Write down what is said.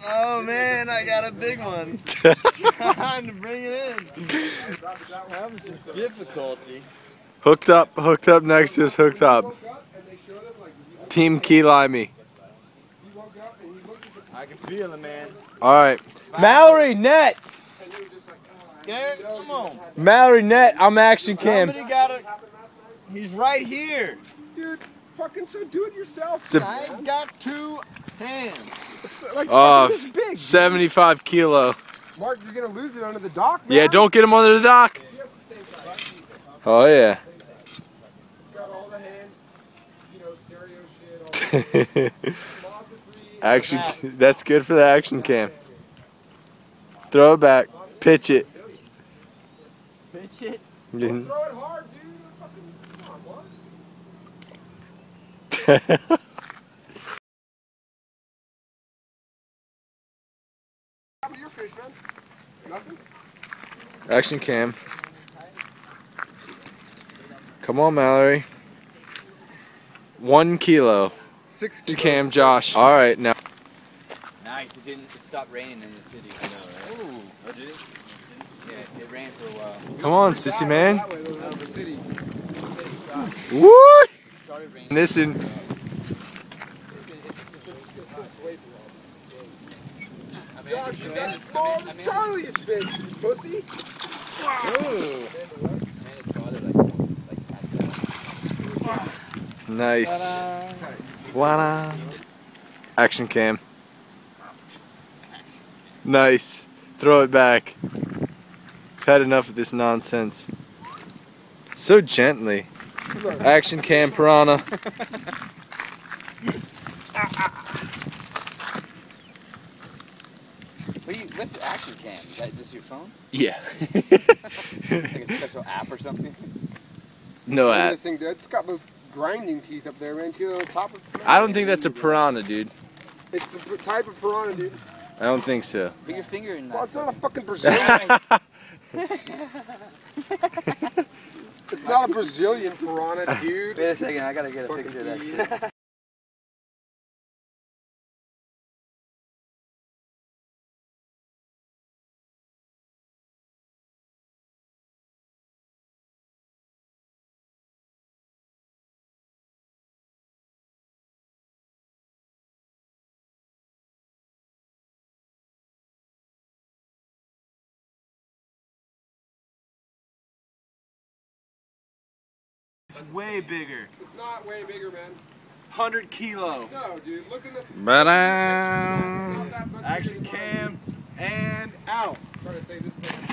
Oh man, I got a big one. Trying to bring it in. Having some difficulty. Hooked up next to us, hooked up. Team Key Limey. I can feel it, man. Alright. Mallory, net! Garrett, come on. Mallory, net, I'm Action Cam. Somebody got it. He's right here. Dude, fucking so do it yourself. I got two hands. It's like this big. 75 kilo. Mark, you're gonna lose it under the dock, man. Yeah, don't get him under the dock. Oh yeah. It's got all the hand, stereo shit. Action, that's good for the Action Cam. Throw it back, pitch it. Pitch it. Throw it hard, dude. Fucking, come on, Mark. What your fish, man? Nothing? Action Cam. Come on, Mallory. 1 kilo. 6 To kilos. Cam, Josh. All right, now. Nice. It stopped raining in the city. Ooh. Oh, did it? Yeah, it rained for a while. Come on, sissy man. That way, that was the city. Woo! It started raining. Listen. Josh, you got small Charlie's fish, pussy. Nice. Voila. Action Cam. Nice. Throw it back. I've had enough of this nonsense. So gently. Action Cam Piranha. What's the Action Cam? Is this your phone? Yeah. Like a special app or something? No Look at ad. this thing, dude. It's got those grinding teeth up there, man. See the top of it? I don't think that's a piranha, dude. It's the type of piranha, dude. I don't think so. Put your finger in that. Well, it's not a fucking Brazilian. It's not a Brazilian piranha, dude. Wait a second, I gotta get a picture of that shit. It's way bigger. It's not way bigger, man. 100 kilo. No, dude. Look in the. Ba-da. It's not that much Action bigger. Cam and out. I'm trying to say this is like